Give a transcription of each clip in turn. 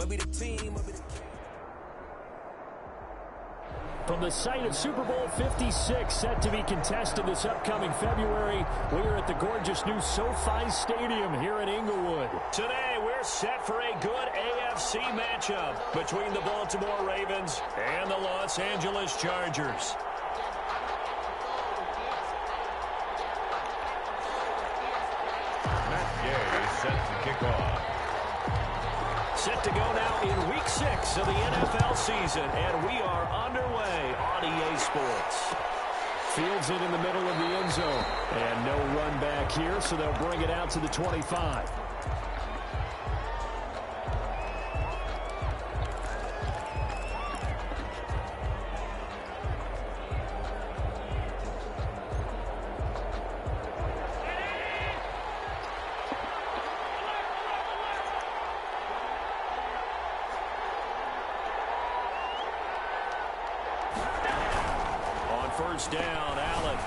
be the team, I'll be the king. From the site of Super Bowl 56, set to be contested this upcoming February, we are at the gorgeous new SoFi Stadium here in Inglewood. Today, we're set for a good AFC matchup between the Baltimore Ravens and the Los Angeles Chargers. Set to kick off. Set to go now in Week 6 of the NFL season, and we are underway on EA Sports. Fields it in the middle of the end zone, and no run back here, so they'll bring it out to the 25. First down, Allen.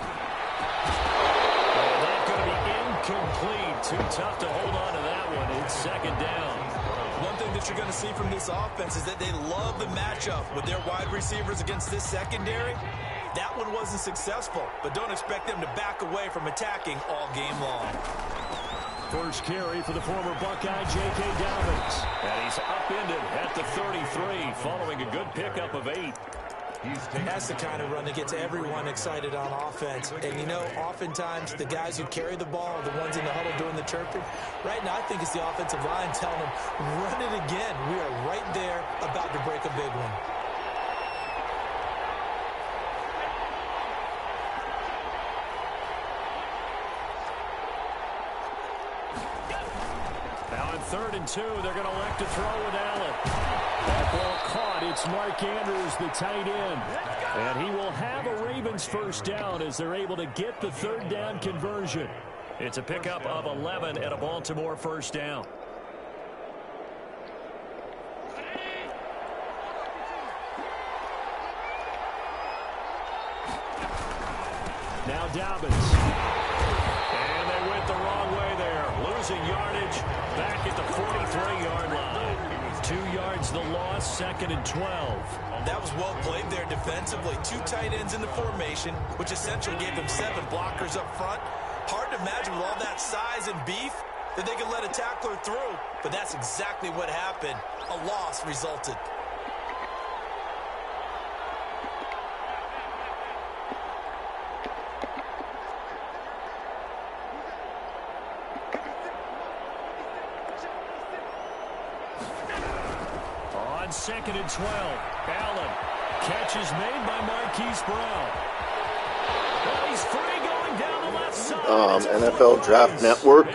That's going to be incomplete. Too tough to hold on to that one. It's second down. One thing that you're going to see from this offense is that they love the matchup with their wide receivers against this secondary. That one wasn't successful, but don't expect them to back away from attacking all game long. First carry for the former Buckeye, J.K. Dobbins. And he's upended at the 33 following a good pickup of 8. That's the kind of run that gets everyone excited on offense. And, you know, oftentimes the guys who carry the ball are the ones in the huddle doing the chirping. Right now, I think it's the offensive line telling them, run it again. We are right there about to break a big one. Now on 3rd and 2, they're going to elect to throw with Allen. That ball caught. It's Mark Andrews, the tight end. And he will have a Ravens first down as they're able to get the 3rd down conversion. It's a pickup of 11 and a Baltimore first down. Now Dobbins. And they went the wrong way there. Losing yardage back at the 43-yard line. 2 yards the loss, 2nd and 12. That was well played there defensively. 2 tight ends in the formation, which essentially gave them 7 blockers up front. Hard to imagine with all that size and beef that they could let a tackler through. But that's exactly what happened. A loss resulted. On 2nd and 12, Allen. Catch is made by Marquise Brown. Well, he's free going down the left side. NFL Draft Network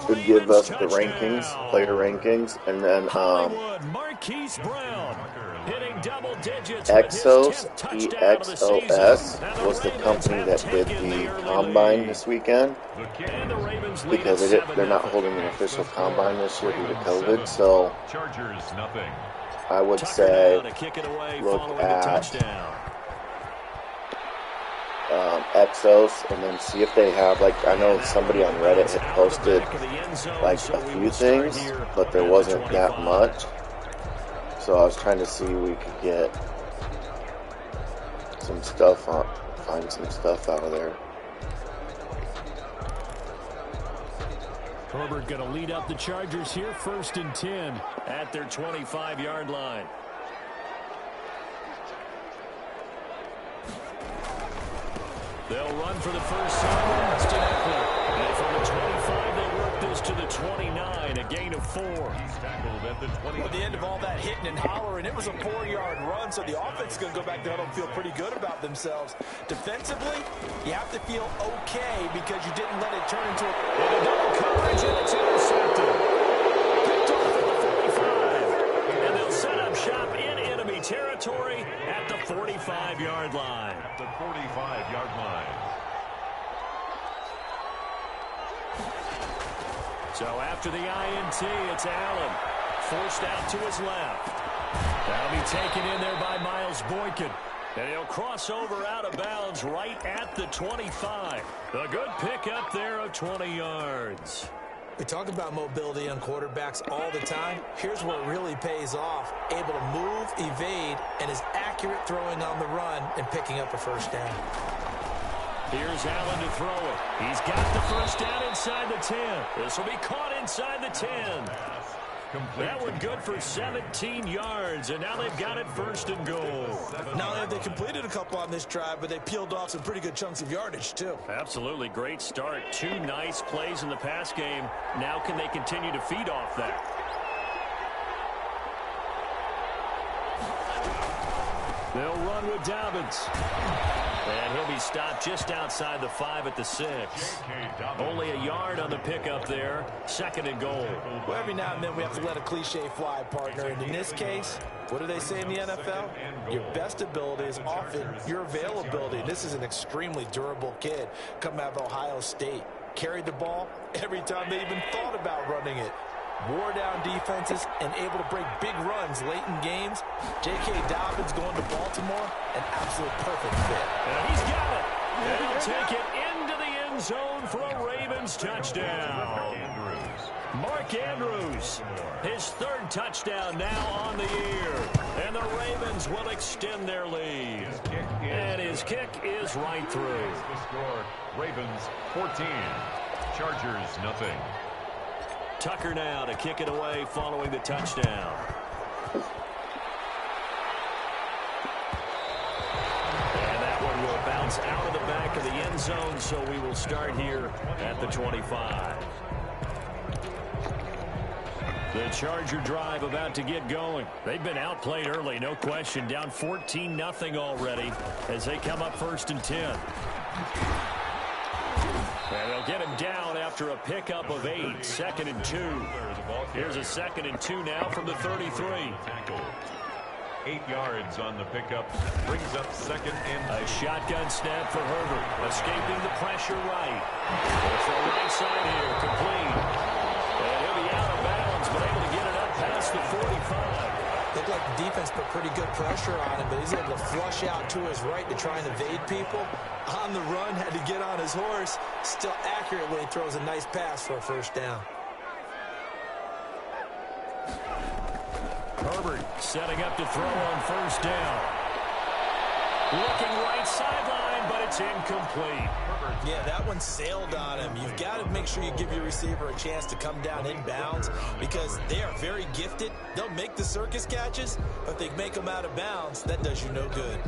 should give us the rankings, player rankings, and then Marquise Brown hitting double digits. Exos, EXOS, was the company that did the combine this weekend, because they're not holding an official combine this year due to COVID. So I would say look at Exos and then see if they have, like, I know somebody on Reddit had posted like a few things, but there wasn't that much. So I was trying to see if we could get some stuff on, find some stuff out of there. Herbert going to lead up the Chargers here, 1st and 10 at their 25-yard line. They'll run for the first time. Austin Eckler. And from the 25, they work this to the 29, a gain of 4. He's tackled at the 20. At the end of all that hitting and hollering, it was a 4-yard run, so the offense is going to go back to huddle and feel pretty good about themselves. Defensively, you have to feel okay because you didn't let it turn into a double coverage, and it's intercepted. Picked off at the 45. And they'll set up shop in enemy territory at the 45-yard line. At the 45-yard line. So after the INT, it's Allen. Forced out to his left. That'll be taken in there by Miles Boykin. And he'll cross over out of bounds right at the 25. A good pick up there of 20 yards. We talk about mobility on quarterbacks all the time. Here's where it really pays off. Able to move, evade, and is accurate throwing on the run and picking up a first down. Here's Allen to throw it. He's got the first down inside the 10. This will be caught inside the 10. That one good for 17 yards, and now they've got it first and goal. Not only have they completed a couple on this drive, but they peeled off some pretty good chunks of yardage, too. Absolutely great start. 2 nice plays in the pass game. Now can they continue to feed off that? They'll run with Dobbins. And he'll be stopped just outside the 5 at the 6. Only a yard on the pickup there. Second and goal. Well, every now and then we have to let a cliche fly, partner. And in this case, what do they say in the NFL? Your best ability is often your availability. And this is an extremely durable kid coming out of Ohio State. Carried the ball every time they even thought about running it. Wore down defenses and able to break big runs late in games. J.K. Dobbins going to Baltimore, an absolute perfect fit. And he's got it. And he'll take it into the end zone for a Ravens touchdown. Mark Andrews, his 3rd touchdown now on the year. And the Ravens will extend their lead. And his kick is right through. The score, Ravens 14, Chargers nothing. Tucker now to kick it away following the touchdown. And that one will bounce out of the back of the end zone, so we will start here at the 25. The Charger drive about to get going. They've been outplayed early, no question. Down 14-0 already as they come up 1st and 10. And they'll get him down after a pickup of 8. 2nd and 2. Here's a 2nd and 2 now from the 33. 8 yards on the pickup. Brings up 2nd and 2. A shotgun snap for Herbert. Escaping the pressure right. It's the right side here. Complete. And he'll be out of bounds, but able to get it up past the 45. Looked like the defense put pretty good pressure on him, but he's able to flush out to his right to try and evade people. On the run, had to get on his horse. Still accurately throws a nice pass for a first down. Herbert setting up to throw on first down. Looking right sideline, but it's incomplete. Yeah, that one sailed on him. You've got to make sure you give your receiver a chance to come down inbounds because they are very gifted. They'll make the circus catches, but if they make them out of bounds, that does you no good.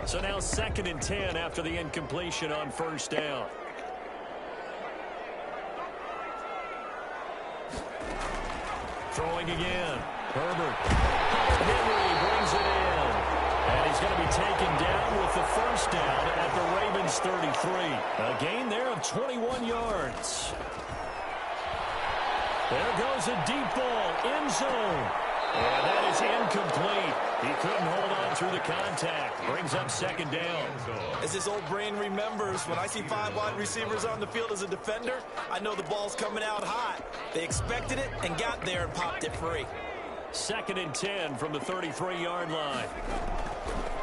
So now 2nd and 10 after the incompletion on first down. Throwing again. Herbert. Henry brings it in. And he's going to be taken down with the first down at the Ravens 33. A gain there of 21 yards. There goes a deep ball, end zone. And that is incomplete. He couldn't hold on through the contact. Brings up 2nd down. As his old brain remembers, when I see 5 wide receivers on the field as a defender, I know the ball's coming out hot. They expected it and got there and popped it free. 2nd and 10 from the 33-yard line.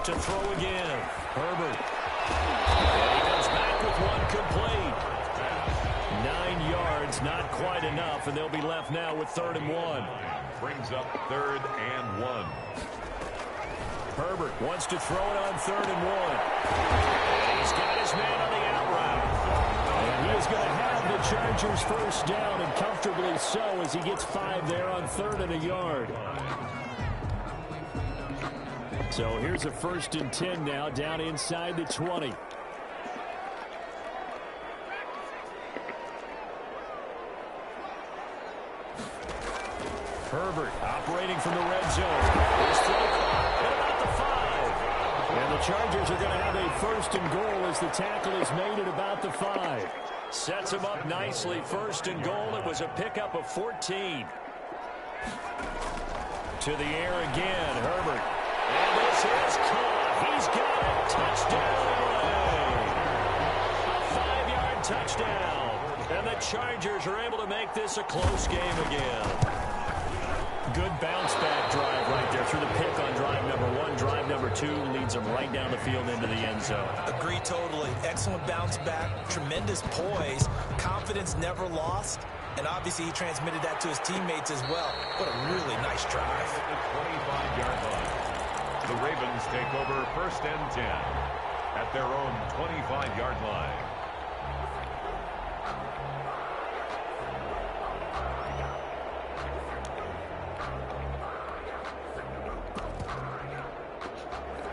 To throw again. Herbert. And he comes back with one complete. 9 yards, not quite enough, and they'll be left now with 3rd and 1. Brings up 3rd and 1. Herbert wants to throw it on 3rd and 1. And he's got his man on the out route. And he is going to have the Chargers first down, and comfortably so as he gets 5 there on 3rd and a yard. So here's a 1st and 10 now down inside the 20. Herbert operating from the red zone. His throw at about the 5. And the Chargers are going to have a 1st and goal as the tackle is made at about the 5. Sets him up nicely. 1st and goal. It was a pickup of 14. To the air again. Herbert. And this is caught. He's got it. Touchdown, LA. A 5-yard touchdown. And the Chargers are able to make this a close game again. Good bounce-back drive right there through the pick on drive number 1. Drive number 2 leads them right down the field into the end zone. Agree totally. Excellent bounce back, tremendous poise, confidence never lost, and obviously he transmitted that to his teammates as well. What a really nice drive. The 25-yard line. The Ravens take over 1st and 10 at their own 25-yard line.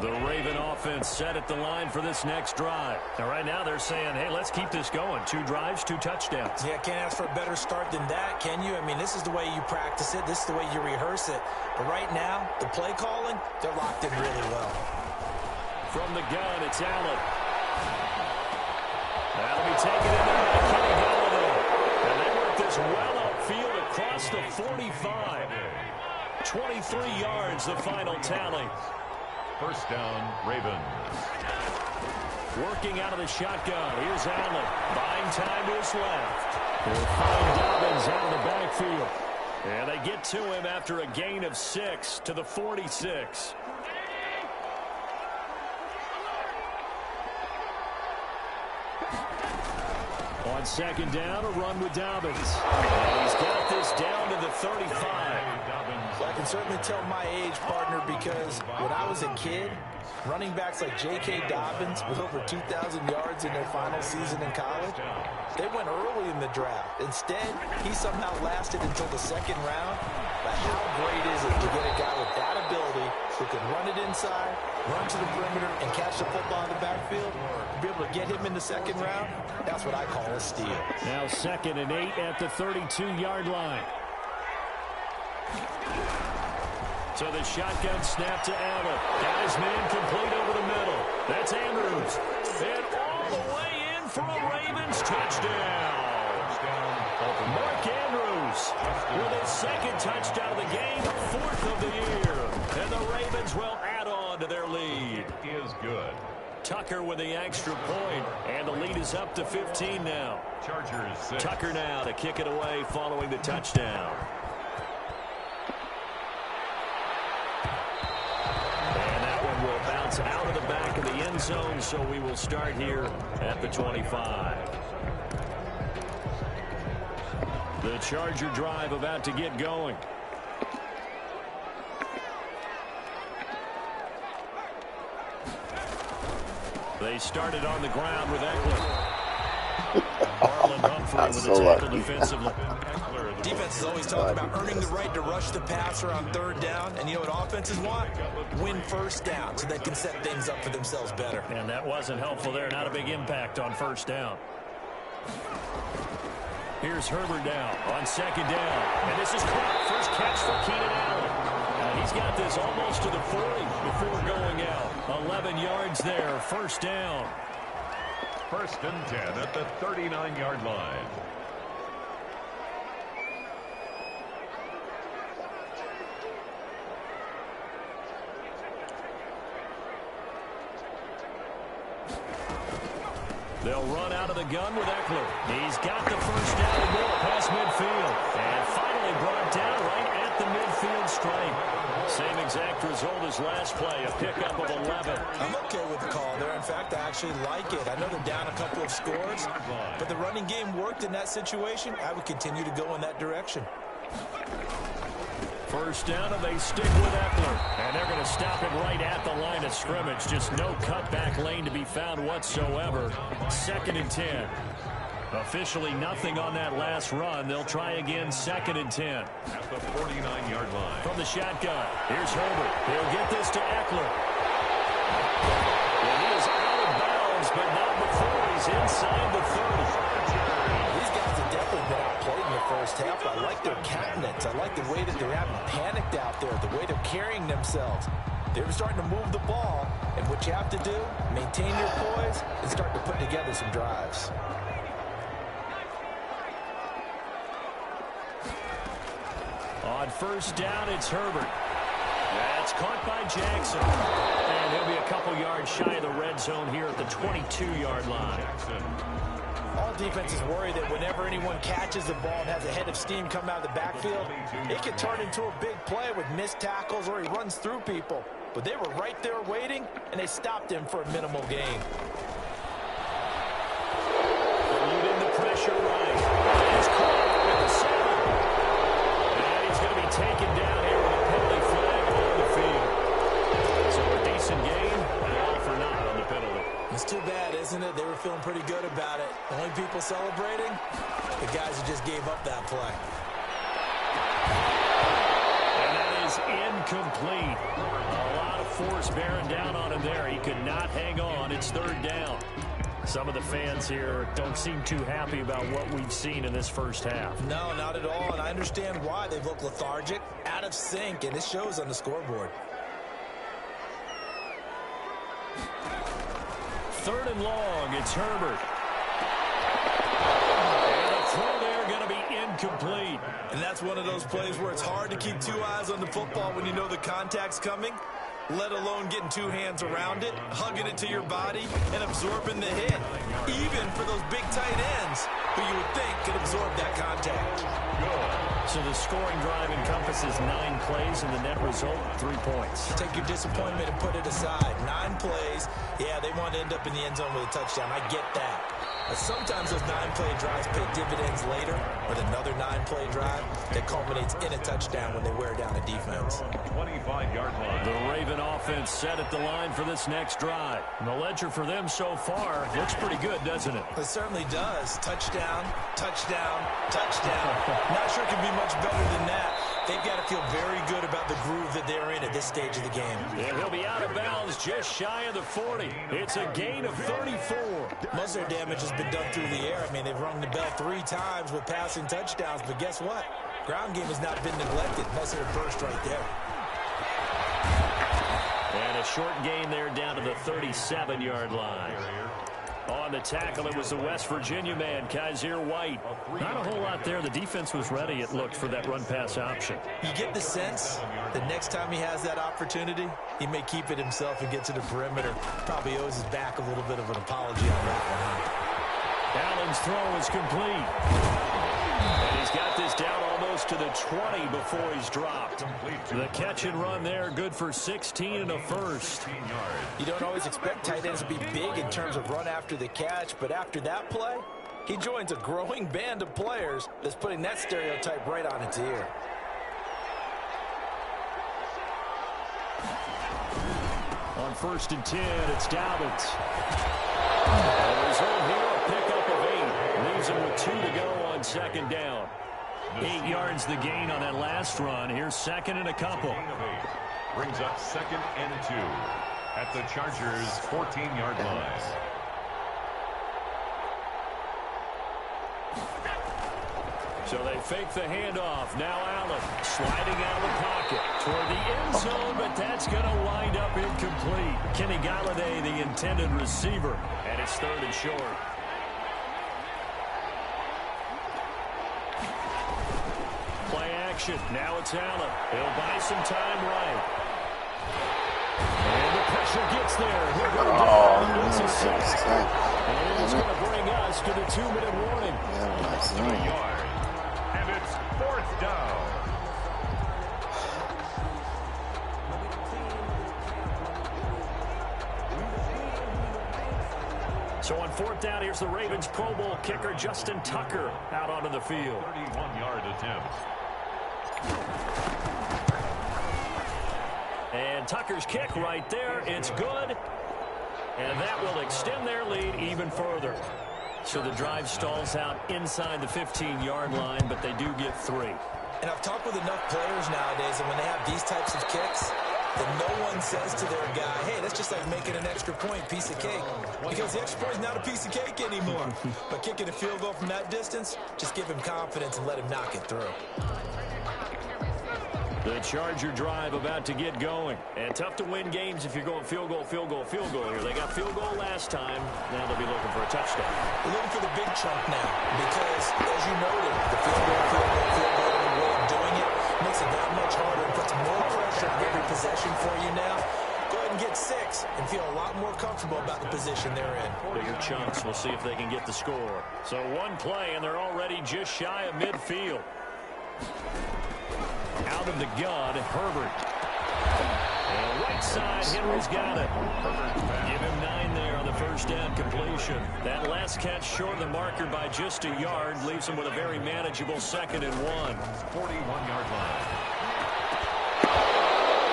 The Raven offense set at the line for this next drive. And right now they're saying, hey, let's keep this going. 2 drives, 2 touchdowns. Yeah, can't ask for a better start than that, can you? I mean, this is the way you practice it. This is the way you rehearse it. But right now, the play calling, they're locked in really well. From the gun, it's Allen. That'll be taken in by Kenny Galladay. And they work this well upfield across the 45. 23 yards, the final tally. 1st down, Ravens. Working out of the shotgun. Here's Allen. Buying time to his left. They'll find Dobbins out of the backfield. And they get to him after a gain of 6 to the 46. On 2nd down, a run with Dobbins. And he's got this down to the 35. Well, I can certainly tell my age, partner, because when I was a kid, running backs like J.K. Dobbins with over 2,000 yards in their final season in college, they went early in the draft. Instead, he somehow lasted until the 2nd round. But how great is it to get a guy with that ability who can run it inside, run to the perimeter, and catch the football in the backfield? To be able to get him in the 2nd round, that's what I call a steal. Now 2nd and 8 at the 32-yard line. So the shotgun snap to Allen. Got his man complete over the middle. That's Andrews. And all the way in for a Ravens touchdown. Mark Andrews with his 2nd touchdown of the game, 4th of the year. And the Ravens will add on to their lead. Is good. Tucker with the extra point, and the lead is up to 15 now. Chargers 6. Tucker now to kick it away following the touchdown. And that one will bounce out of the back of the end zone, so we will start here at the 25. The Charger drive about to get going. They started on the ground with Eckler. Marlon Humphrey with a tackle defensively. Defense is always talking about earning the right to rush the passer on 3rd down. And you know what offenses want? Win 1st down so they can set things up for themselves better. And that wasn't helpful there. Not a big impact on 1st down. Here's Herbert now on 2nd down. And this is caught. First catch for Keenan Allen. He's got this almost to the 40 before going out. 11 yards there. 1st down. 1st and 10 at the 39-yard line. They'll run out of the gun with Eckler. He's got the 1st down and more past midfield. And finally brought down right at the midfield stripe. Same exact result as last play, a pickup of 11. I'm okay with the call there. In fact, I actually like it. I know they're down a couple of scores, but the running game worked in that situation. I would continue to go in that direction. 1st down, and they stick with Eckler. And they're going to stop him right at the line of scrimmage. Just no cutback lane to be found whatsoever. 2nd and 10. Officially nothing on that last run. They'll try again 2nd and 10. At the 49-yard line. From the shotgun, here's Herbert. He'll get this to Eckler. And he is out of bounds, but not before he's inside the 30. These guys have definitely been outplayed in the 1st half. I like their countenance. I like the way that they haven't panicked out there, the way they're carrying themselves. They're starting to move the ball, and what you have to do, maintain your poise and start to put together some drives. On 1st down, it's Herbert. That's caught by Jackson. And he'll be a couple yards shy of the red zone here at the 22-yard line. All defenses worry that whenever anyone catches the ball and has a head of steam come out of the backfield, it can turn into a big play with missed tackles or he runs through people. but they were right there waiting, and they stopped him for a minimal gain. Leading the pressure right. He's caught at the 7. And he's going to be taken down here with a penalty flag on the field. So a decent gain, and all for naught on the penalty. It's too bad, isn't it? They were feeling pretty good about it. The only people celebrating, the guys who just gave up that play. And that is incomplete. A lot of force bearing down on him there. He could not hang on. It's 3rd down. Some of the fans here don't seem too happy about what we've seen in this first half. No, not at all, and I understand why. They've looked lethargic, out of sync, and it shows on the scoreboard. 3rd and long, it's Herbert. And the throw there going to be incomplete. And that's one of those plays where it's hard to keep 2 eyes on the football when you know the contact's coming, let alone getting 2 hands around it, hugging it to your body, and absorbing the hit. Even for those big tight ends who you would think could absorb that contact. So the scoring drive encompasses 9 plays, and the net result, 3 points. Take your disappointment and put it aside. 9 plays. Yeah, they want to end up in the end zone with a touchdown. I get that. But sometimes those 9-play drives pay dividends later with another 9-play drive that culminates in a touchdown when they wear down a defense. 25-yard line. The Raven offense set at the line for this next drive. The ledger for them so far looks pretty good, doesn't it? It certainly does. Touchdown, touchdown, touchdown. Not sure it can be much better than that. They've got to feel very good about the groove that they're in at this stage of the game. And he'll be out of bounds just shy of the 40. It's a gain of 34. Most of their damage has been done through the air. I mean, they've rung the bell 3 times with passing touchdowns, but guess what? Ground game has not been neglected. Nice little burst right there. And a short gain there down to the 37-yard line. On the tackle, it was the West Virginia man, Kaiser White. Not a whole lot there. The defense was ready, it looked, for that run-pass option. You get the sense the next time he has that opportunity, he may keep it himself and get to the perimeter. Probably owes his back a little bit of an apology on that one, huh? Allen's throw is complete. And he's got this down almost to the 20 before he's dropped. The catch and run there, good for 16 and a first. You don't always expect tight ends to be big in terms of run after the catch, but after that play, he joins a growing band of players that's putting that stereotype right on its ear. On 1st and 10, it's Dobbins. The result here, a pickup of 8. Leaves him with 2 to go on 2nd down. 8 yards the gain on that last run. Here's 2nd and a couple. Brings up 2nd and 2 at the Chargers' 14-yard line. So they fake the handoff. Now Allen sliding out of the pocket toward the end zone, but that's going to wind up incomplete. Kenny Galladay, the intended receiver, and it's 3rd and short. Play action. Now it's Allen. He'll buy some time right. And the pressure gets there. He'll go down. It's a sack. And it's going to bring us to the 2-minute warning. 3 yards. And it's 4th down. So on 4th down, here's the Ravens Pro Bowl kicker Justin Tucker out onto the field. 31-yard attempt. And Tucker's kick right there. It's good. And that will extend their lead even further. So the drive stalls out inside the 15-yard line, but they do get 3. And I've talked with enough players nowadays, and when they have these types of kicks, that no one says to their guy, hey, that's just like making an extra point, piece of cake. Because the extra point is not a piece of cake anymore. But kicking a field goal from that distance, just give him confidence and let him knock it through. The Charger drive about to get going. And tough to win games if you're going field goal, field goal, field goal here. They got field goal last time. Now they'll be looking for a touchdown. They're looking for the big chunk now because, as you noted, the field goal, and the way of doing it makes it that much harder and puts more pressure on every possession for you now. Go ahead and get 6 and feel a lot more comfortable about the position they're in. Bigger chunks. We'll see if they can get the score. So one play, and they're already just shy of midfield. Out of the gun, Herbert. And right right side. Henry's got it. Give him 9 there on the first down completion. That last catch short of the marker by just a yard leaves him with a very manageable 2nd and 1. 41-yard line.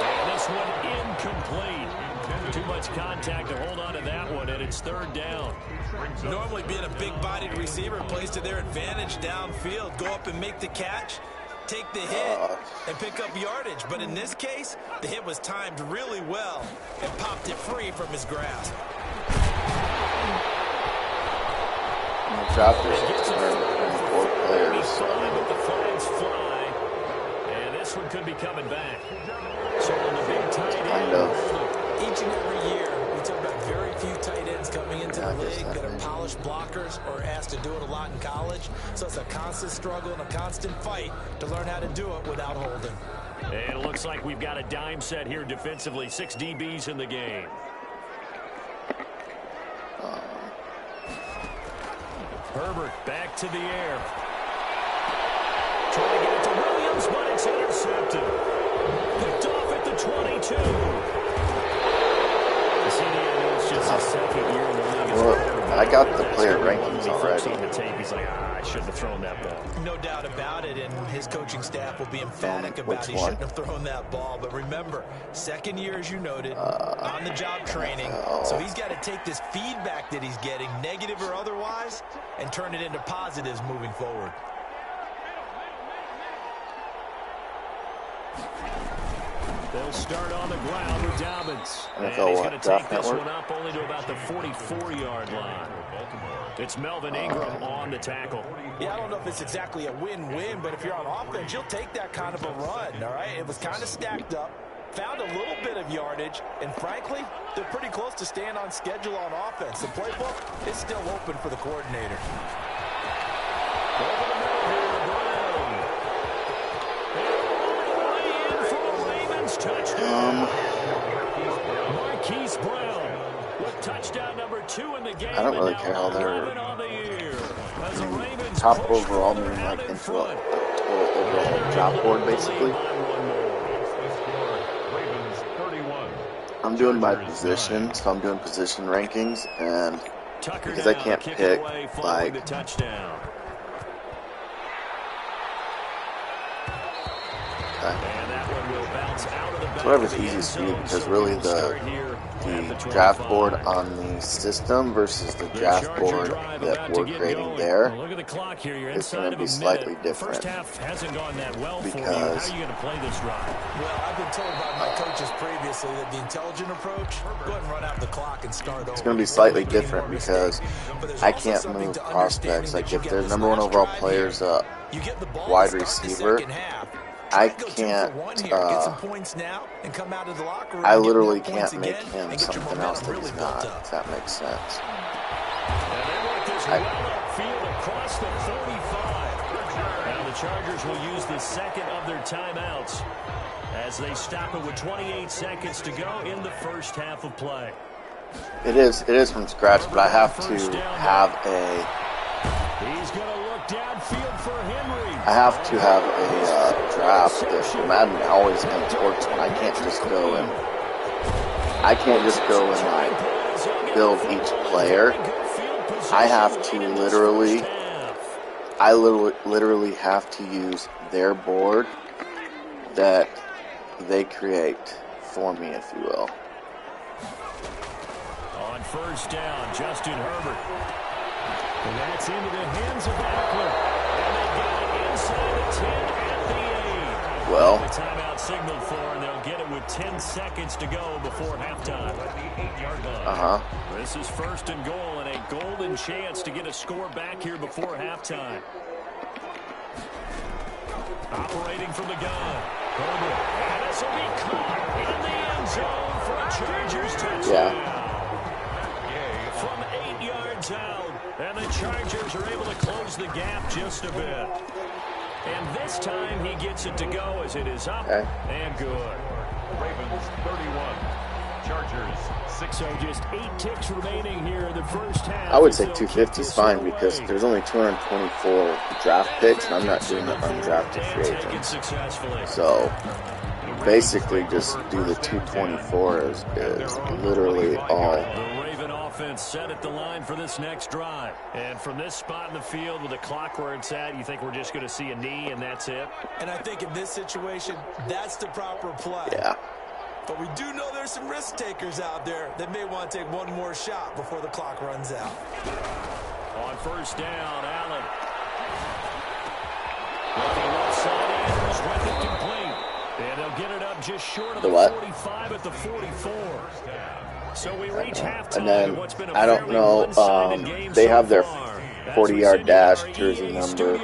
And this one incomplete. Too much contact to hold on to that one, and it's 3rd down. Normally being a big-bodied receiver plays to their advantage downfield. Go up and make the catch, take the hit, and pick up yardage. But in this case, the hit was timed really well and popped it free from his grasp. The chapters 224 players. But the flags fly, and this one could be coming back. So on the big tight end. Kind of. Each and every year, we talk about very few tight ends coming into the league that are polished blockers or asked to do it a lot in college. So it's a constant struggle and a constant fight to learn how to do it without holding. And it looks like we've got a dime set here defensively. 6 DBs in the game. Herbert back to the air. Trying to get it to Williams, but it's intercepted. Picked off at the 22. It's just his 2nd year in the league. Well, I got the player rankings already. On the tape, he's like, I shouldn't have thrown that ball. No doubt about it, and his coaching staff will be emphatic about he shouldn't have thrown that ball. But remember, 2nd year, as you noted, on-the-job training. So he's got to take this feedback that he's getting, negative or otherwise, and turn it into positives moving forward. They'll start on the ground with Dobbins. And he's going to take this one up only to about the 44-yard line. It's Melvin Ingram on the tackle. Yeah, I don't know if it's exactly a win-win, but if you're on offense, you'll take that kind of a run, all right? It was kind of stacked up, found a little bit of yardage, and frankly, they're pretty close to staying on schedule on offense. The playbook is still open for the coordinator. Over the middle here, Brown. And all the way in for a Ravens touchdown. Marquise Brown with touchdown number 2 in the game. I don't really care how they're top overall, meaning like into a total overall drop board, basically. I'm doing my position, so I'm doing position rankings, and because I can't pick like whatever's easiest for you, because really the draft board on the system versus the draft board that we're creating there is going to be slightly different. Because well, I've been told by my coaches previously that the intelligent approach, go ahead and run out the clock and start over. It's going to be slightly different because I can't move prospects. Like if their number 1 overall player's a wide receiver, I can't, I literally can't make him something else that he's not, if that makes sense. Across the 45. Now the Chargers will use the 2nd of their timeouts as they stop it with 28 seconds to go in the first half of play. It is from scratch, but I have to have a... He's going to look downfield for Henry. I have to have a draft that Madden always kind of works when I can't just go and like build each player. I have to literally have to use their board that they create for me, if you will. On first down, Justin Herbert. And that's into the hands of Eckler. And they got it inside the 10 at the 8. Well, the timeout signaled for, and they'll get it with 10 seconds to go before halftime. At the 8-yard line. This is 1st and goal, and a golden chance to get a score back here before halftime. Operating from the gun. Herbert. And this will be caught in the end zone for a Chargers touchdown. From 8 yards out. And the Chargers are able to close the gap just a bit. And this time he gets it to go as it is up and good. Ravens 31. Chargers 6. So just 8 ticks remaining here in the first half. I would say 250 is fine because there's only 224 draft picks, and I'm not doing the undrafted free agents. So basically just do the 224 is literally all. The Raven offense set at the line for this next drive. And from this spot in the field with the clock where it's at, you think we're just going to see a knee and that's it? And I think in this situation, that's the proper play. Yeah. But we do know there's some risk takers out there that may want to take one more shot before the clock runs out. On first down, Allen. Looking left side, Andrews with it complete. And they'll get it up just short of the 45 at the 44. So we reach halftime. And then, I don't know, they have their 40-yard dash jersey number.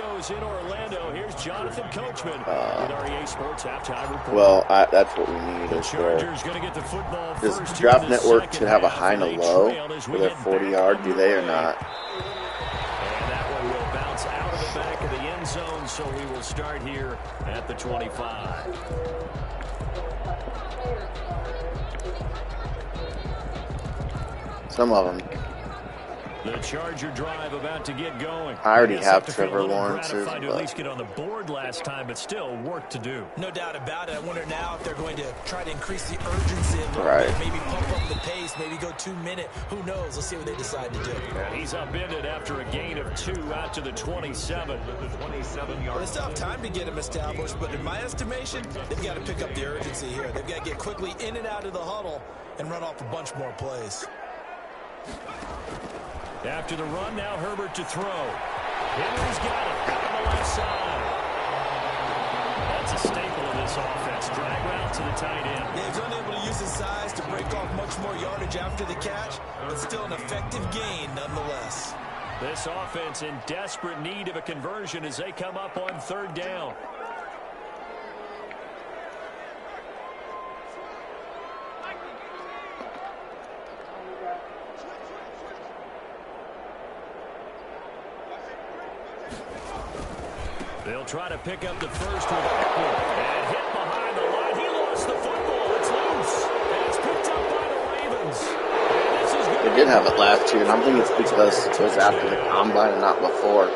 Jonathan Coachman with our EA Sports halftime report. Well, that's what we need. Is does Draft Network should have a high and a low for their 40-yard? Do they or not? And that one will bounce out of the back of the end zone, so we will start here at the 25. Some of them. The Charger drive about to get going. I already have Trevor Lawrence's, to at least get on the board last time, but still work to do. No doubt about it. I wonder now if they're going to try to increase the urgency a little bit, maybe pump up the pace, maybe go 2-minute. Who knows? Let's see what they decide to do. And he's upended after a gain of 2 out to the 27. Well, they still have time to get him established, but in my estimation, they've got to pick up the urgency here. They've got to get quickly in and out of the huddle and run off a bunch more plays. After the run, now Herbert to throw. Henry's got it on the left side. That's a staple of this offense. Drag route to the tight end. Yeah, he's unable to use his size to break off much more yardage after the catch, but still an effective gain nonetheless. This offense in desperate need of a conversion as they come up on third down. They'll try to pick up the first with Eckler. And hit behind the line. He lost the football. It's loose. And it's picked up by the Ravens. They did have it last year, and I'm thinking it's because it was after the combine and not before.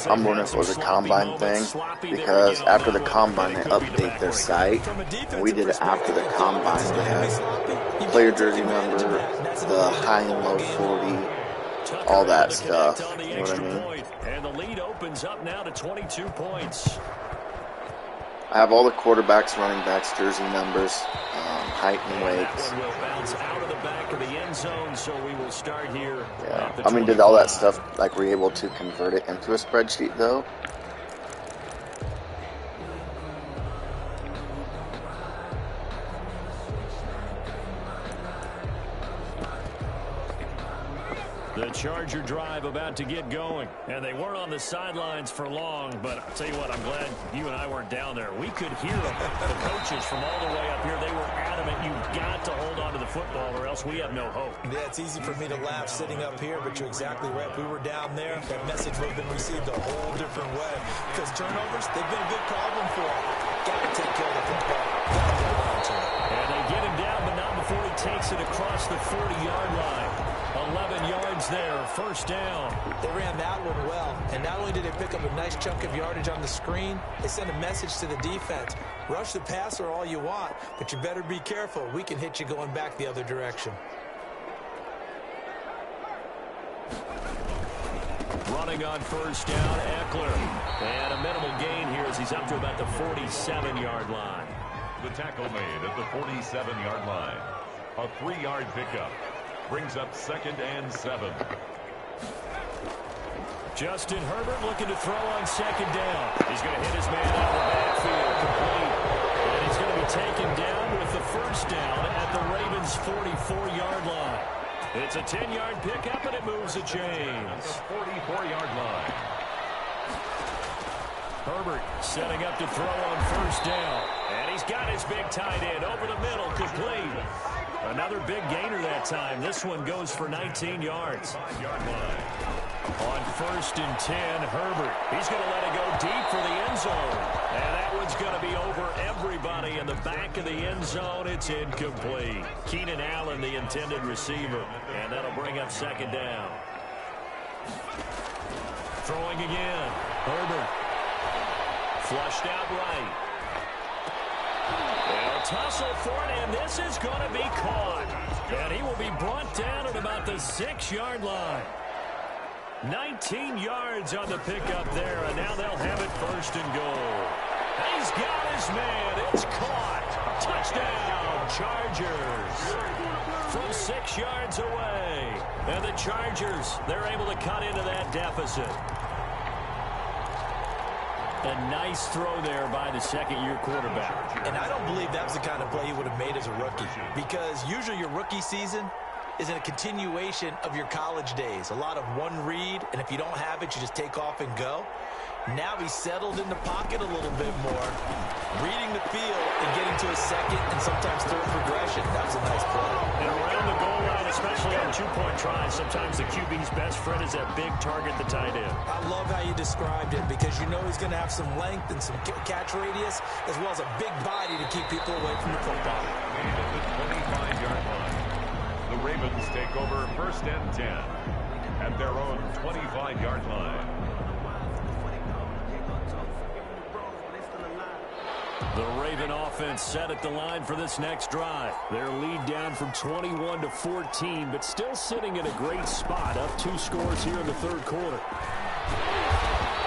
I'm wondering if it was a combine thing, because after the combine they update their site, and we did it after the combine. They had player jersey number, the high and low 40, all that stuff. You know what I mean? And the lead opens up now to 22 points. I have all the quarterbacks, running backs, jersey numbers, height and weights. That one will bounce out of the back of the end zone, so we will start here. Yeah, I mean, did all that stuff, like, were you able to convert it into a spreadsheet, though? The Charger drive about to get going. And they weren't on the sidelines for long, but I'll tell you what, I'm glad you and I weren't down there. We could hear them, the coaches from all the way up here. They were adamant, you've got to hold on to the football or else we have no hope. Yeah, it's easy for me to laugh sitting up here, but you're exactly right. If we were down there, that message would have been received a whole different way. Because turnovers, they've been a good problem for them. Got to take care of the football. Got to hold on to it. And they get him down, but not before he takes it across the 40-yard line. 11 yards there, first down. They ran that one well, and not only did they pick up a nice chunk of yardage on the screen, they sent a message to the defense. Rush the passer all you want, but you better be careful. We can hit you going back the other direction. Running on first down, Eckler. And a minimal gain here as he's up to about the 47-yard line. The tackle made at the 47-yard line. A 3-yard pickup. Brings up 2nd and 7. Justin Herbert looking to throw on 2nd down. He's going to hit his man out of the backfield, complete. And he's going to be taken down with the first down at the Ravens' 44-yard line. It's a 10-yard pickup, and it moves the chains. 44-yard line. Herbert setting up to throw on first down. And he's got his big tight end over the middle, complete. Another big gainer that time. This one goes for 19 yards. 5-yard line. On 1st and 10, Herbert. He's going to let it go deep for the end zone. And that one's going to be over everybody in the back of the end zone. It's incomplete. Keenan Allen, the intended receiver. And that'll bring up 2nd down. Throwing again. Herbert. Flushed out right. tussle for it, and this is going to be caught. And he will be brought down at about the 6-yard line. 19 yards on the pickup there, and now they'll have it first and goal. He's got his man. It's caught. Touchdown, Chargers. From 6 yards away. And the Chargers, they're able to cut into that deficit. A nice throw there by the second-year quarterback. And I don't believe that was the kind of play he would have made as a rookie, because usually your rookie season is in a continuation of your college days. A lot of one read, and if you don't have it, you just take off and go. Now he's settled in the pocket a little bit more, reading the field and getting to his second and sometimes third progression. That was a nice play. And around the goal line, especially on two-point tries, sometimes the QB's best friend is that big target, the tight end. I love how you described it, because you know he's going to have some length and some catch radius, as well as a big body to keep people away from the football. At the 25-yard line, the Ravens take over first and 10 at their own 25-yard line. The Raven offense set at the line for this next drive. Their lead down from 21 to 14, but still sitting in a great spot. Up 2 scores here in the third quarter.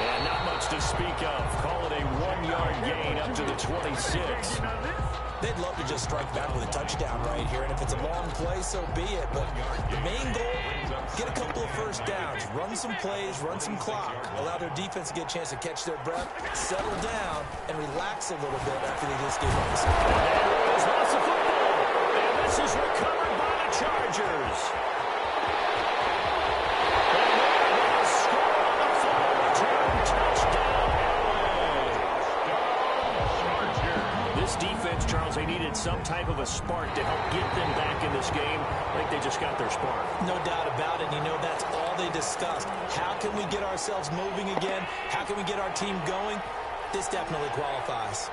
And not much to speak of. Call it a 1-yard gain up to the 26. They'd love to just strike back with a touchdown right here, and if it's a long play, so be it. But the main goal, get a couple of first downs, run some plays, run some clock, allow their defense to get a chance to catch their breath, settle down, and relax a little bit after they just gave up the score. There is lots of football, and this is recovered by the Chargers. And they will score on the final return touchdown, LA. This defense, Charles, they needed some type of a spark to help get them back in this game. I think they just got their spark. No doubt about it. And you know, that's all they discussed. How can we get ourselves moving again? How can we get our team going? This definitely qualifies.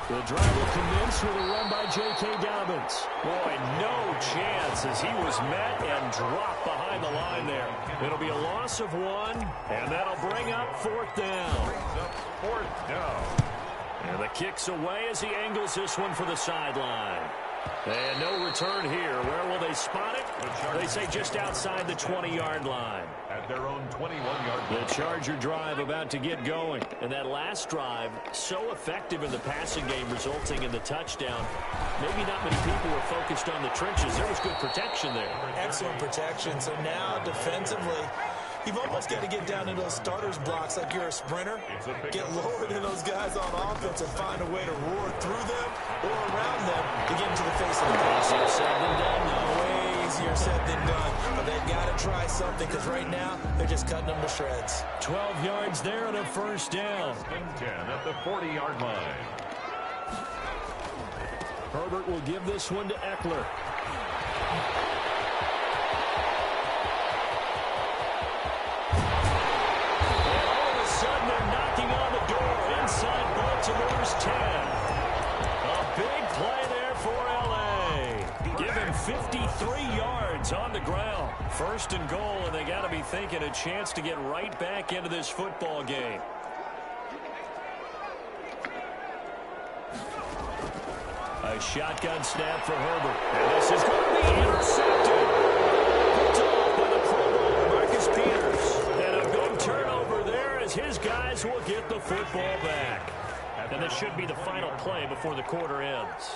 The drive will commence with a run by J.K. Dobbins. Boy, no chance as he was met and dropped behind the line there. It'll be a loss of 1, and that'll bring up 4th down. Fourth down. And the kick's away as he angles this one for the sideline. And no return here. Where will they spot it? They say just outside the 20-yard line. At their own 21-yard line. The Charger drive about to get going. And that last drive, so effective in the passing game, resulting in the touchdown. Maybe not many people were focused on the trenches. There was good protection there. Excellent protection. So now, defensively, you've almost got to get down to those starters blocks like you're a sprinter. Get lower than those guys on offense and find a way to roar through them or around them to get into the face of the pass. Easier said than done, though. Way easier said than done. But they've got to try something, because right now they're just cutting them to shreds. 12 yards there and a first down. And 10 at the 40-yard line. Herbert will give this one to Eckler. Inside Baltimore's 10. A big play there for L.A. Give him 53 yards on the ground. First and goal, and they got to be thinking a chance to get right back into this football game. A shotgun snap for Herbert. And this is going to be intercepted. Picked off by the Pro Bowler, Marcus Peters. And a big turnover there as his guys will get the football back. And this should be the final play before the quarter ends.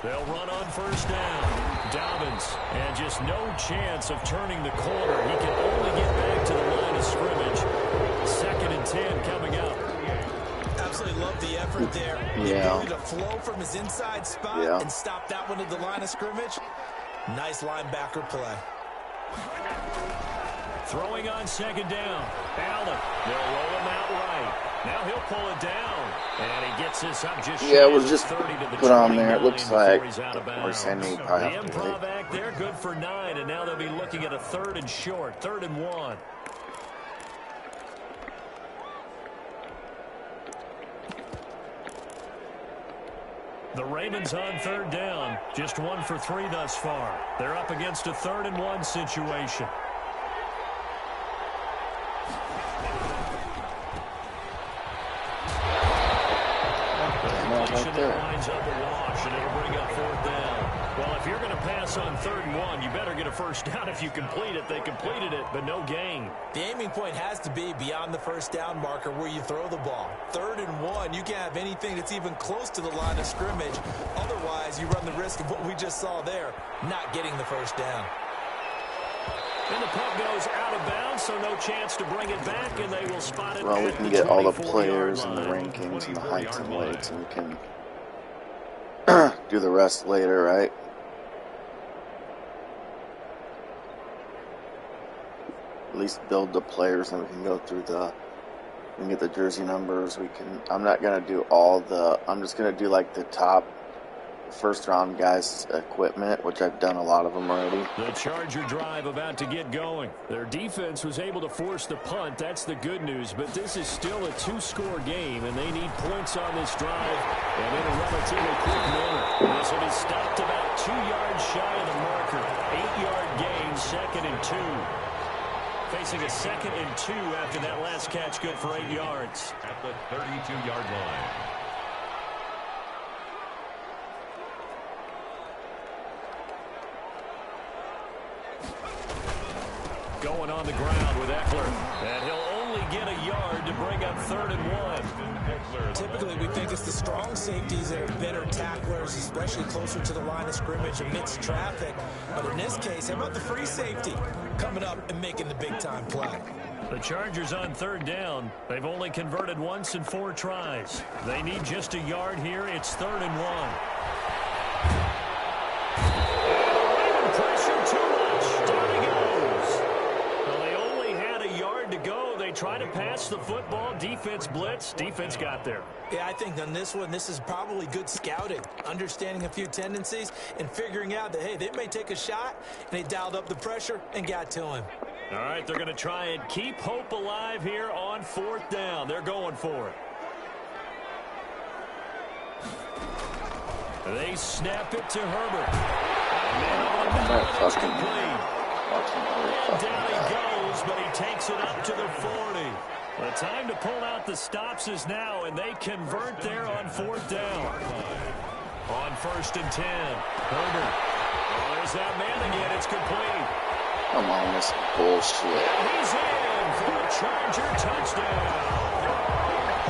They'll run on first down. Dobbins, and just no chance of turning the corner. He can only get back to the line of scrimmage. 2nd and 10 coming up. Absolutely love the effort there. The ability to flow from his inside spot and stop that one at the line of scrimmage. Nice linebacker play. Throwing on 2nd down. Allen, they'll roll him out right. Now he'll pull it down. And he gets this up just it was just 30 to the put on there. It 29 looks like or sending the probably have to wait. improv act there, good for 9. And now they'll be looking at a 3rd and short. 3rd and 1. The Ravens on 3rd down. Just 1 for 3 thus far. They're up against a 3rd and 1 situation. ends up a wash, and it'll bring up 4th down. Well, if you're going to pass on 3rd and 1, you better get a first down if you complete it. They completed it, but no gain. The aiming point has to be beyond the first down marker where you throw the ball. 3rd and 1, you can't have anything that's even close to the line of scrimmage. Otherwise, you run the risk of what we just saw there, not getting the first down. And the puck goes out of bounds, so no chance to bring it back, and they will spot it. Well, we can get all the players and the rankings and the heights and weights, and we can do the rest later, right? At least build the players, and we can go through we can get the jersey numbers. I'm not going to do I'm just going to do like the top first round guys' equipment, which I've done a lot of them already. The Charger drive about to get going. Their defense was able to force the punt. That's the good news, but this is still a 2-score game, and they need points on this drive and in a relatively quick manner. This will be stopped about 2 yards shy of the marker. 8-yard gain, 2nd and 2. Facing a 2nd and 2 after that last catch, good for 8 yards. At the 32-yard line. Going on the ground with Eckler. And he'll only get a yard to bring up 3rd and 1. Typically, we think it's the strong safeties that are better tacklers, especially closer to the line of scrimmage amidst traffic. But in this case, how about the free safety coming up and making the big-time play? The Chargers on 3rd down. They've only converted once in 4 tries. They need just a yard here. It's 3rd and 1. Pressure too much. Down he goes. Well, they only had a yard to go. They try to pass the football. Defense blitz. Defense got there. Yeah, I think on this one, this is probably good scouting, understanding a few tendencies, and figuring out that, hey, they may take a shot, and they dialed up the pressure and got to him. All right, they're going to try and keep hope alive here on 4th down. They're going for it. They snap it to Herbert. And down he goes, but he takes it up to the 40. The time to pull out the stops is now, and they convert there on 4th down. On 1st and 10, Herbert. Oh, there's that man again. It's complete. Come on, this bullshit. And he's in for a Charger touchdown.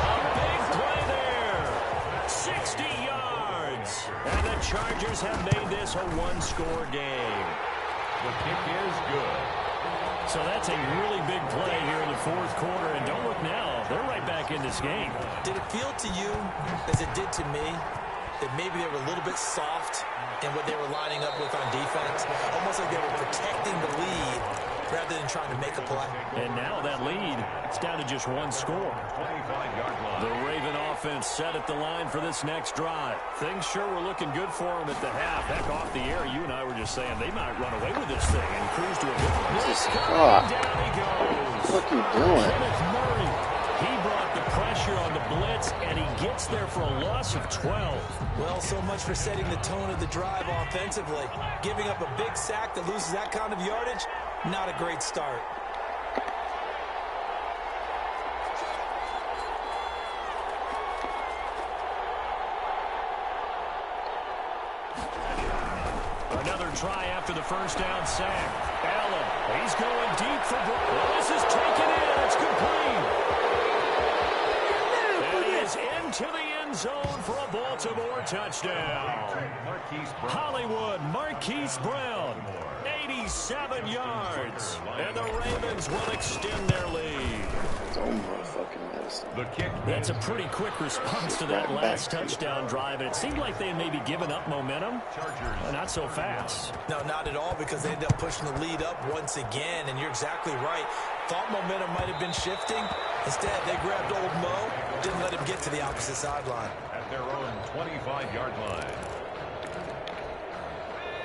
A big play there. 60 yards. And the Chargers have made this a 1-score game. The kick is good. So that's a really big play here in the 4th quarter. And don't look now. They're right back in this game. Did it feel to you, as it did to me, that maybe they were a little bit soft in what they were lining up with on defense? Almost like they were protecting the lead rather than trying to make a play. And now that lead, it's down to just 1 score. 25-yard line. The Raven offense set at the line for this next drive. Things sure were looking good for them at the half. Heck, off the air, you and I were just saying they might run away with this thing and cruise to a victory. Down he goes. What are you doing? Kenneth Murray. He brought the pressure on the blitz, and he gets there for a loss of 12. Well, so much for setting the tone of the drive offensively. Giving up a big sack that loses that kind of yardage, not a great start. Another try after the first down sack. Allen, he's going deep for goal. Well, this is taken in. It's complete. And he is into the end zone for a Baltimore touchdown. Hollywood Marquise Brown, 87 yards. And the Ravens will extend their lead. Oh my fucking medicine. The kick. That's a pretty quick response to that last touchdown drive. And it seemed like they had maybe given up momentum. Not so fast. No, not at all, because they ended up pushing the lead up once again. And you're exactly right. Thought momentum might have been shifting. Instead, they grabbed old Mo, didn't let him get to the opposite sideline. At their own 25-yard line.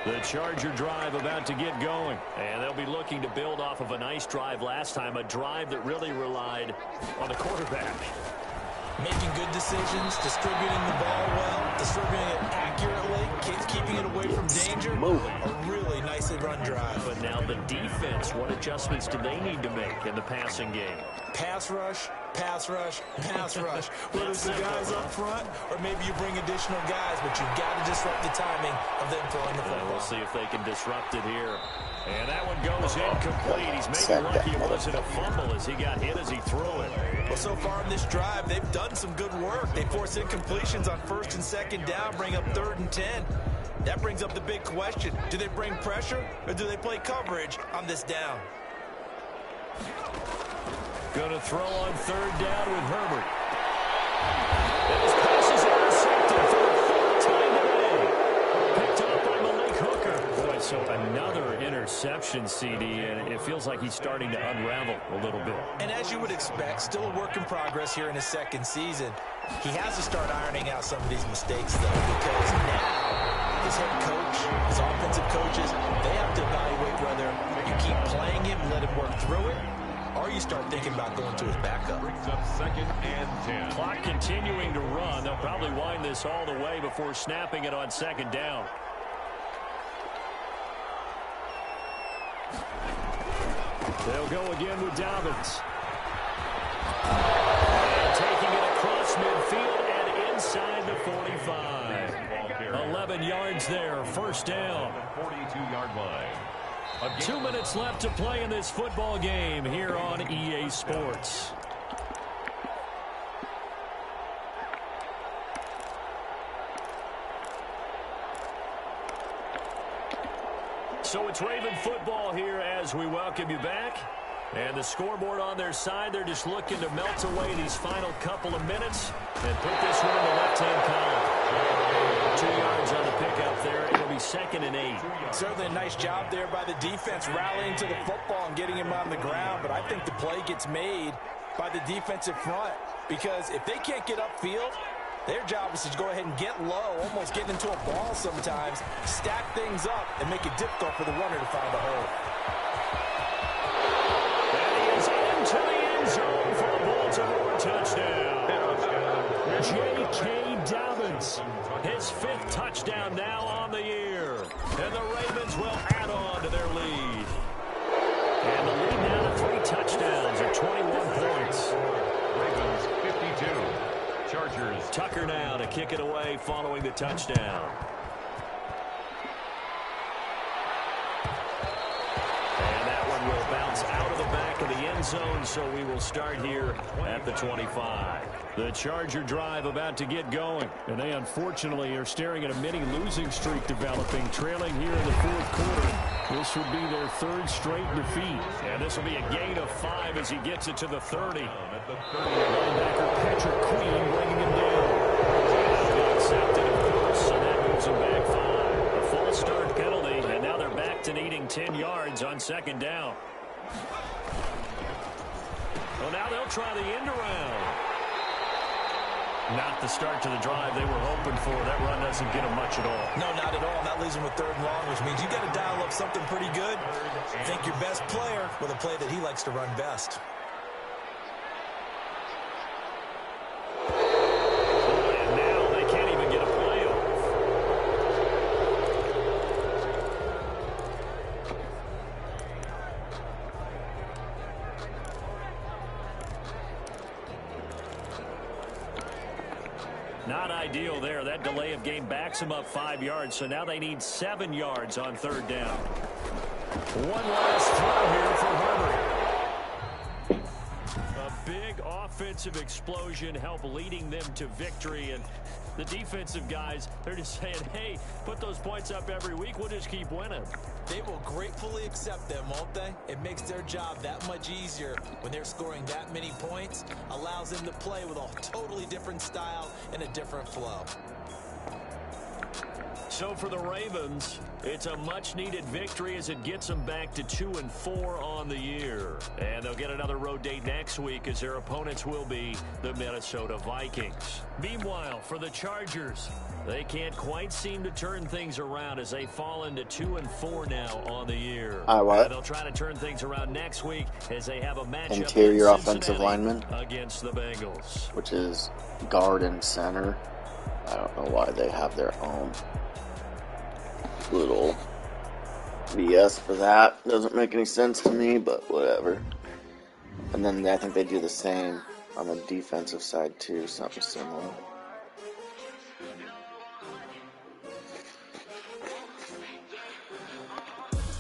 The Charger drive about to get going. And they'll be looking to build off of a nice drive last time, a drive that really relied on the quarterback. Making good decisions, distributing the ball well, distributing it accurately, keeping it away from danger. A really nicely run drive. But now the defense, what adjustments do they need to make in the passing game? Pass rush, pass rush, whether it's the guys up front or maybe you bring additional guys, but you've got to disrupt the timing of them throwing the football. We'll see if they can disrupt it here. And that one goes incomplete. He's maybe lucky it wasn't a fumble as he got hit as he threw it. Well, so far in this drive, they've done some good work. They force incompletions on 1st and 2nd down, bring up 3rd and 10. That brings up the big question. Do they bring pressure or do they play coverage on this down? Going to throw on 3rd down with Herbert. And his pass is intercepted for the 4th time today. Picked up by Malik Hooker. Boy, so another interception, CD, and it feels like he's starting to unravel a little bit. And as you would expect, still a work in progress here in his 2nd season. He has to start ironing out some of these mistakes, though, because now his head coach, his offensive coaches, they have to evaluate whether you keep playing him, let him work through it, or you start thinking about going to his backup. Brings up 2nd and 10. Clock continuing to run. They'll probably wind this all the way before snapping it on 2nd down. They'll go again with Dobbins. And taking it across midfield and inside the 45. 11 yards there, 1st down. 42-yard line. 2 minutes left to play in this football game here on EA Sports. So it's Raven football here as we welcome you back. And the scoreboard on their side, they're just looking to melt away these final couple of minutes and put this one in the left-hand column. 2 yards on the pickup there. It'll be 2nd and 8. Certainly a nice job there by the defense rallying to the football and getting him on the ground. But I think the play gets made by the defensive front because if they can't get upfield, their job is to go ahead and get low, almost get into a ball sometimes, stack things up, and make it difficult for the runner to find a hole. To the end zone for a Baltimore touchdown. J.K. Dobbins, his 5th touchdown now on the year. And the Ravens will add on to their lead. And the lead now to 3 touchdowns at 21 points. Ravens 52. Chargers. Tucker now to kick it away following the touchdown. Will bounce out of the back of the end zone, so we will start here at the 25. The Charger drive about to get going, and they unfortunately are staring at a mini losing streak developing, trailing here in the 4th quarter. This would be their 3rd straight defeat, and this will be a gain of 5 as he gets it to the 30. Linebacker Patrick Queen bringing him down. Accepted, of course, so that moves him back 5. A false start penalty, and now they're back to needing 10 yards on 2nd down. Well, now they'll try the end around. Not the start to the drive they were hoping for. That run doesn't get them much at all. No, not at all. That leaves them with 3rd and long, which means you got to dial up something pretty good. Think your best player with a play that he likes to run best. And now they can't even get a play off. Not ideal there. That delay of game backs them up 5 yards, so now they need 7 yards on 3rd down. One last throw here for Herbert. A big offensive explosion helped leading them to victory, and the defensive guys, they're just saying, hey, put those points up every week, we'll just keep winning. They will gratefully accept them, won't they? It makes their job that much easier when they're scoring that many points, allows them to play with a totally different style and a different flow. So for the Ravens, it's a much-needed victory as it gets them back to 2-4 on the year. And they'll get another road date next week as their opponents will be the Minnesota Vikings. Meanwhile, for the Chargers, they can't quite seem to turn things around as they fall into 2-4 now on the year. They'll try to turn things around next week as they have a matchup interior offensive lineman against the Bengals, which is guard and center. I don't know why they have their own little BS for that. Doesn't make any sense to me, but whatever. And then I think they do the same on the defensive side too, something similar.